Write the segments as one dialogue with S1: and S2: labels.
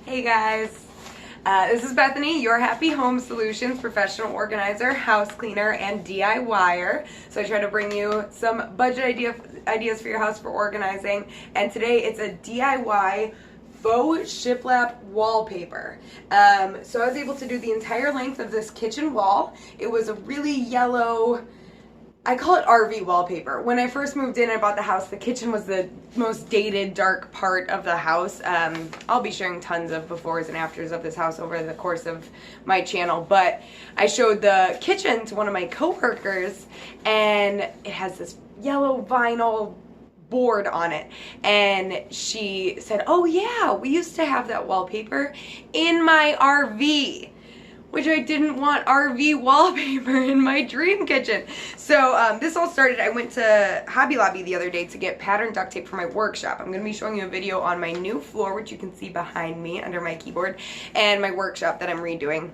S1: Hey guys, this is Bethany, your Happy Home Solutions professional organizer, house cleaner, and DIYer. So I try to bring you some budget ideas for your house for organizing, and today it's a DIY faux shiplap wallpaper. So I was able to do the entire length of this kitchen wall. It was a really yellow, I call it RV wallpaper. When I first moved in and bought the house, the kitchen was the most dated, dark part of the house. I'll be sharing tons of befores and afters of this house over the course of my channel, but I showed the kitchen to one of my coworkers, and it has this yellow vinyl board on it, and she said, "Oh yeah, we used to have that wallpaper in my RV." Which I didn't want RV wallpaper in my dream kitchen. So this all started, I went to Hobby Lobby the other day to get pattern duct tape for my workshop. I'm going to be showing you a video on my new floor, which you can see behind me under my keyboard, and my workshop that I'm redoing.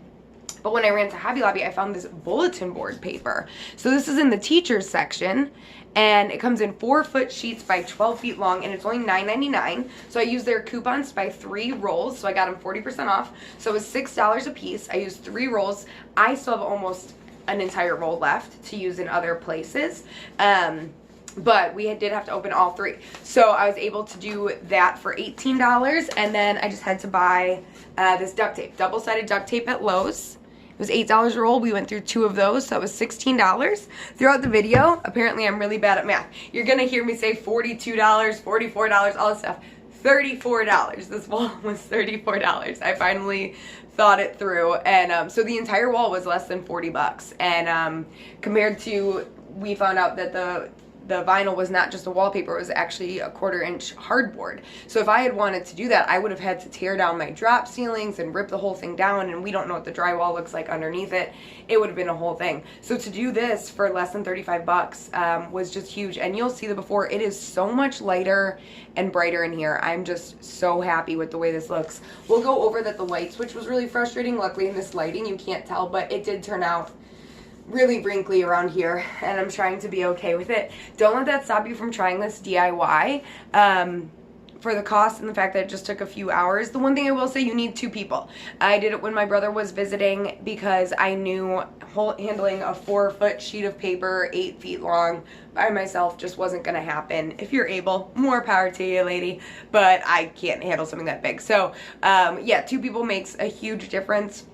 S1: But when I ran to Hobby Lobby, I found this bulletin board paper. So this is in the teachers section, and it comes in 4-foot sheets by 12 feet long, and it's only $9.99. So I used their coupons to buy 3 rolls, so I got them 40% off. So it was $6 a piece. I used 3 rolls. I still have almost an entire roll left to use in other places. But we did have to open all 3. So I was able to do that for $18, and then I just had to buy this duct tape, double-sided duct tape at Lowe's. It was $8 a roll. We went through 2 of those, so that was $16. Throughout the video, apparently I'm really bad at math. You're gonna hear me say $42, $44, all this stuff. $34. This wall was $34. I finally thought it through, and so the entire wall was less than 40 bucks. And compared to, we found out that the vinyl was not just a wallpaper, it was actually a 1/4-inch hardboard. So if I had wanted to do that, I would have had to tear down my drop ceilings and rip the whole thing down, and we don't know what the drywall looks like underneath it. It would have been a whole thing. So to do this for less than 35 bucks was just huge, and you'll see the before. It is so much lighter and brighter in here. I'm just so happy with the way this looks. We'll go over that the light switch was really frustrating. Luckily in this lighting you can't tell, but it did turn out really wrinkly around here, and I'm trying to be okay with it. Don't let that stop you from trying this DIY. For the cost and the fact that it just took a few hours. The one thing I will say, you need 2 people. I did it when my brother was visiting because I knew handling a 4-foot sheet of paper 8 feet long by myself just wasn't gonna happen. If you're able, more power to you, lady, but I can't handle something that big. So yeah, 2 people makes a huge difference.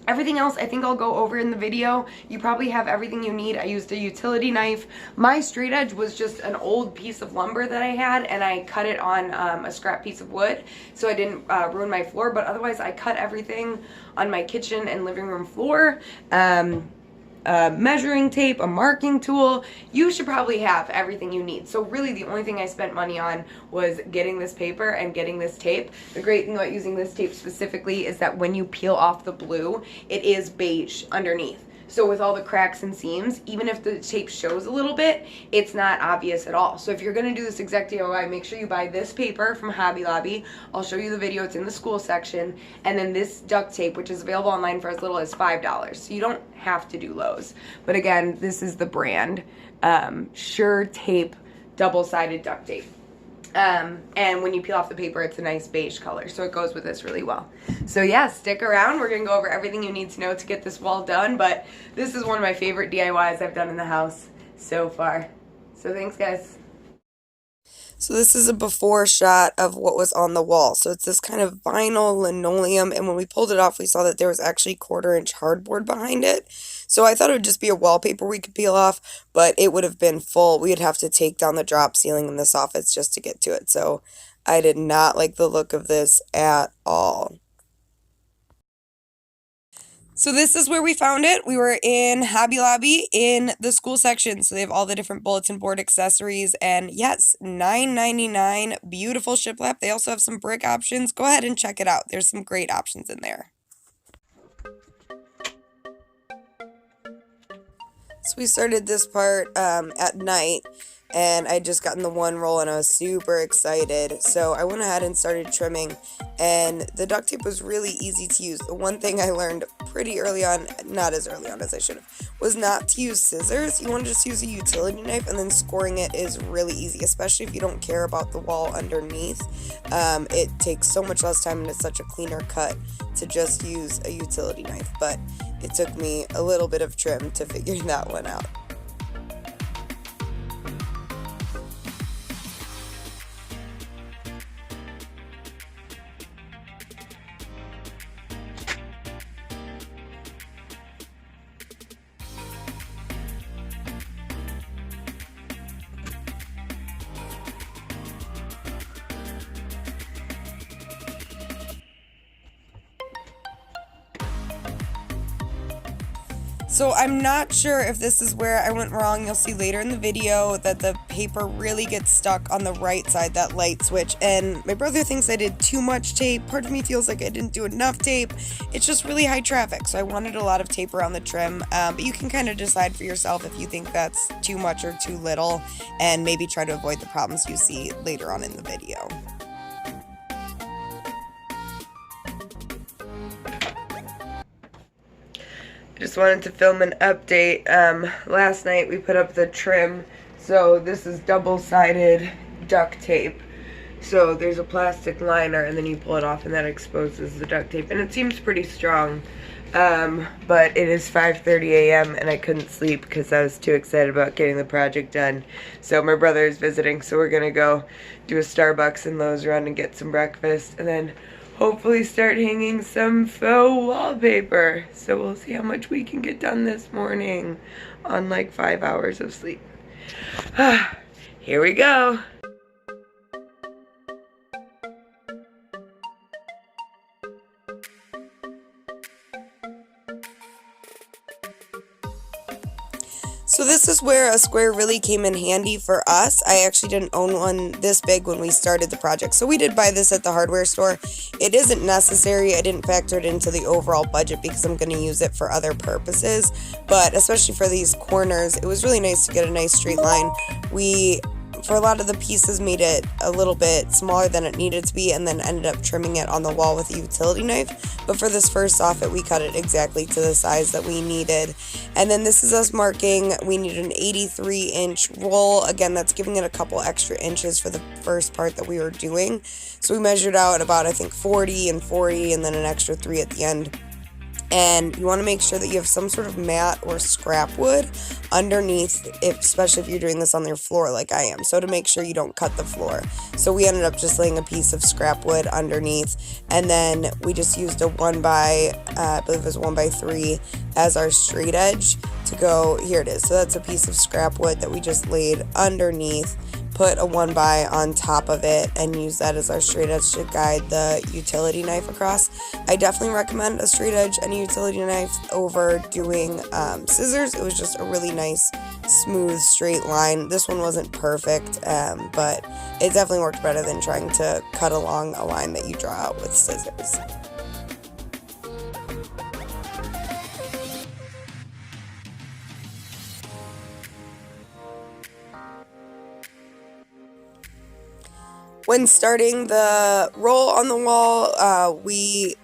S1: Everything else I think I'll go over in the video. You probably have everything you need. I used a utility knife. My straight edge was just an old piece of lumber that I had, and I cut it on a scrap piece of wood so I didn't ruin my floor, but otherwise I cut everything on my kitchen and living room floor. Measuring tape, a marking tool. You should probably have everything you need. So really the only thing I spent money on was getting this paper and getting this tape. The great thing about using this tape specifically is that when you peel off the blue, it is beige underneath. So with all the cracks and seams, even if the tape shows a little bit, it's not obvious at all. So if you're gonna do this exact DIY, make sure you buy this paper from Hobby Lobby. I'll show you the video, it's in the school section. And then this duct tape, which is available online for as little as $5. So you don't have to do Lowe's. But again, this is the brand, Sure Tape double-sided duct tape. And when you peel off the paper, it's a nice beige color, so it goes with this really well. So yeah, stick around. We're gonna go over everything you need to know to get this wall done, but this is one of my favorite DIYs I've done in the house so far. So thanks, guys. So this is a before shot of what was on the wall. So it's this kind of vinyl linoleum, and when we pulled it off, we saw that there was actually 1/4-inch hardboard behind it. So I thought it would just be a wallpaper we could peel off, but it would have been full. We'd have to take down the drop ceiling in this office just to get to it. So I did not like the look of this at all. So this is where we found it. We were in Hobby Lobby in the school section. So they have all the different bulletin board accessories. And yes, $9.99, beautiful shiplap. They also have some brick options. Go ahead and check it out. There's some great options in there. So we started this part at night.
S2: and I'd just gotten the one roll and I was super excited. So I went ahead and started trimming, and the duct tape was really easy to use. The one thing I learned pretty early on, not as early on as I should have, was not to use scissors. You want to just use a utility knife, and then scoring it is really easy, especially if you don't care about the wall underneath. It takes so much less time and it's such a cleaner cut to just use a utility knife, but it took me a little bit of trim to figure that one out. So I'm not sure if this is where I went wrong. You'll see later in the video that the paper really gets stuck on the right side, that light switch, and my brother thinks I did too much tape. Part of me feels like I didn't do enough tape. It's just really high traffic, so I wanted a lot of tape around the trim, but you can kind of decide for yourself if you think that's too much or too little, and maybe try to avoid the problems you see later on in the video.
S1: Just wanted to film an update. Last night we put up the trim. So this is double-sided duct tape. So there's a plastic liner and then you pull it off and that exposes the duct tape. And it seems pretty strong. But it is 5:30 a.m. and I couldn't sleep because I was too excited about getting the project done. So my brother is visiting, so we're gonna go do a Starbucks and Lowe's run and get some breakfast and then hopefully start hanging some faux wallpaper. So we'll see how much we can get done this morning on like 5 hours of sleep. Here we go.
S2: So this is where a square really came in handy for us. I actually didn't own one this big when we started the project, so we did buy this at the hardware store. It isn't necessary. I didn't factor it into the overall budget because I'm going to use it for other purposes, but especially for these corners, it was really nice to get a nice straight line. We, for a lot of the pieces, made it a little bit smaller than it needed to be and then ended up trimming it on the wall with a utility knife. But for this first soffit, we cut it exactly to the size that we needed. And then this is us marking. We need an 83-inch roll. Again, that's giving it a couple extra inches for the first part that we were doing. So we measured out about, I think, 40 and 40 and then an extra 3 at the end. And you want to make sure that you have some sort of mat or scrap wood underneath, especially if you're doing this on your floor like I am, so to make sure you don't cut the floor. So we ended up just laying a piece of scrap wood underneath, and then we just used a I believe it was 1x3 as our straight edge to go. Here it is. So that's a piece of scrap wood that we just laid underneath, put a 1x on top of it, and use that as our straight edge to guide the utility knife across. I definitely recommend a straight edge and a utility knife over doing scissors. It was just a really nice, smooth, straight line. This one wasn't perfect, but it definitely worked better than trying to cut along a line that you draw out with scissors. When starting the roll on the wall, we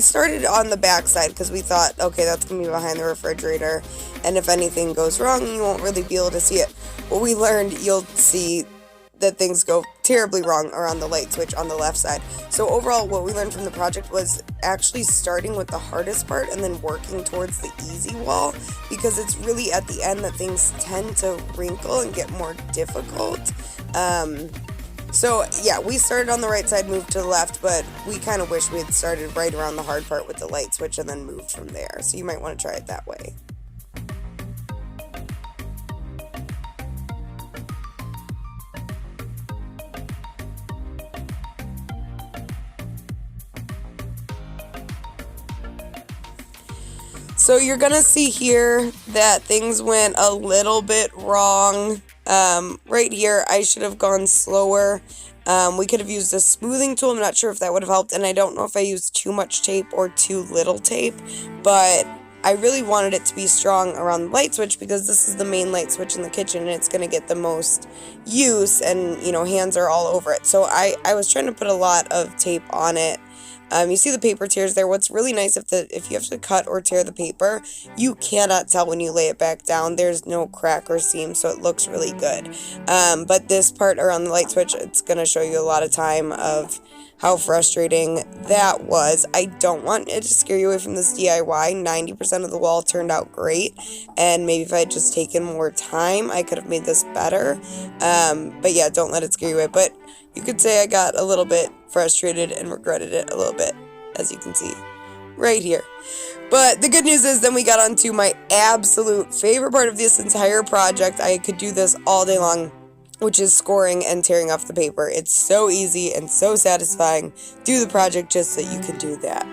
S2: started on the back side because we thought, okay, that's going to be behind the refrigerator, and if anything goes wrong, you won't really be able to see it. What we learned, you'll see that things go terribly wrong around the light switch on the left side. So overall, what we learned from the project was actually starting with the hardest part and then working towards the easy wall, because it's really at the end that things tend to wrinkle and get more difficult. So yeah, we started on the right side, moved to the left, but we kind of wish we had started right around the hard part with the light switch and then moved from there. So you might want to try it that way. So you're going to see here that things went a little bit wrong. Right here, I should have gone slower. We could have used a smoothing tool. I'm not sure if that would have helped. And I don't know if I used too much tape or too little tape. But I really wanted it to be strong around the light switch because this is the main light switch in the kitchen and it's going to get the most use, and hands are all over it. So I was trying to put a lot of tape on it. You see the paper tears there. What's really nice, if you have to cut or tear the paper, you cannot tell when you lay it back down. There's no crack or seam, so it looks really good. But this part around the light switch, it's going to show you a lot of time of how frustrating that was. I don't want it to scare you away from this DIY. 90% of the wall turned out great, and maybe if I had just taken more time, I could have made this better. But yeah, don't let it scare you away. But you could say I got a little bit frustrated and regretted it a little bit, as you can see right here. But the good news is then we got on to my absolute favorite part of this entire project. I could do this all day long, which is scoring and tearing off the paper. It's so easy and so satisfying. Do the project just so you can do that.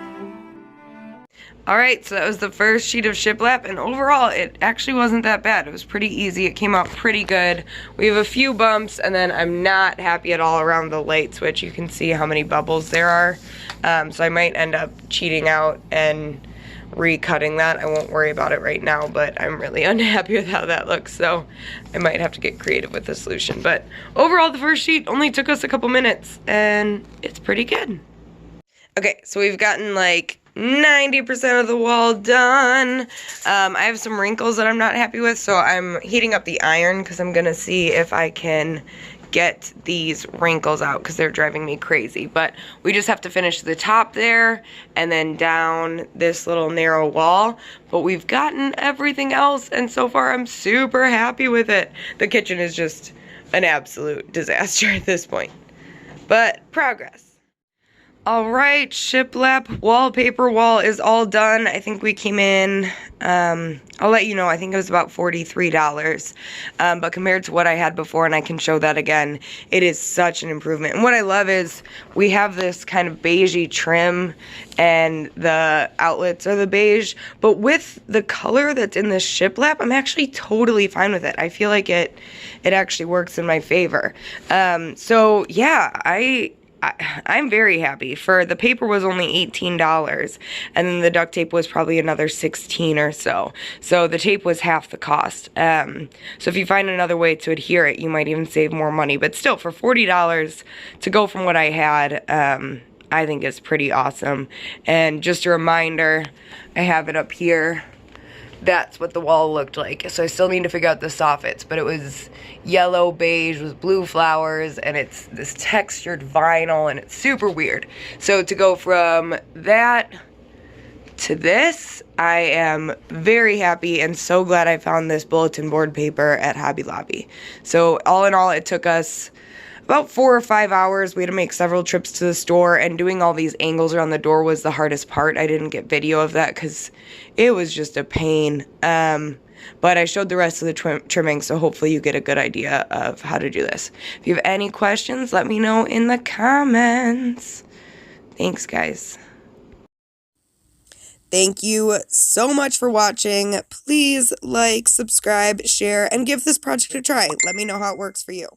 S1: Alright, so that was the first sheet of shiplap, and overall it actually wasn't that bad. It was pretty easy. It came out pretty good. We have a few bumps, and then I'm not happy at all around the light switch. You can see how many bubbles there are. So I might end up cheating out and recutting that. I won't worry about it right now, but I'm really unhappy with how that looks, so I might have to get creative with the solution. But overall, the first sheet only took us a couple minutes, and it's pretty good. Okay, so we've gotten like 90% of the wall done. I have some wrinkles that I'm not happy with, so I'm heating up the iron because I'm gonna see if I can get these wrinkles out because they're driving me crazy. But we just have to finish the top there and then down this little narrow wall. But we've gotten everything else, and so far I'm super happy with it. The kitchen is just an absolute disaster at this point, but progress. Alright, shiplap wallpaper wall is all done. I think we came in, I'll let you know, I think it was about $43. But compared to what I had before, and I can show that again, it is such an improvement. And what I love is we have this kind of beigey trim, and the outlets are the beige. But with the color that's in this shiplap, I'm actually totally fine with it. I feel like it actually works in my favor. So yeah, I'm very happy. For the paper was only $18, and then the duct tape was probably another $16 or so. So the tape was half the cost. So if you find another way to adhere it, you might even save more money. But still, for $40 to go from what I had, I think is pretty awesome. And just a reminder, I have it up here. That's what the wall looked like. So I still need to figure out the soffits, but it was yellow beige with blue flowers, and it's this textured vinyl, and it's super weird. So to go from that to this, I am very happy and so glad I found this bulletin board paper at Hobby Lobby. So all in all, it took us about 4 or 5 hours. We had to make several trips to the store, and doing all these angles around the door was the hardest part. I didn't get video of that because it was just a pain. But I showed the rest of the trimming, so hopefully you get a good idea of how to do this. If you have any questions, let me know in the comments. Thanks, guys.
S2: Thank you so much for watching. Please like, subscribe, share, and give this project a try. Let me know how it works for you.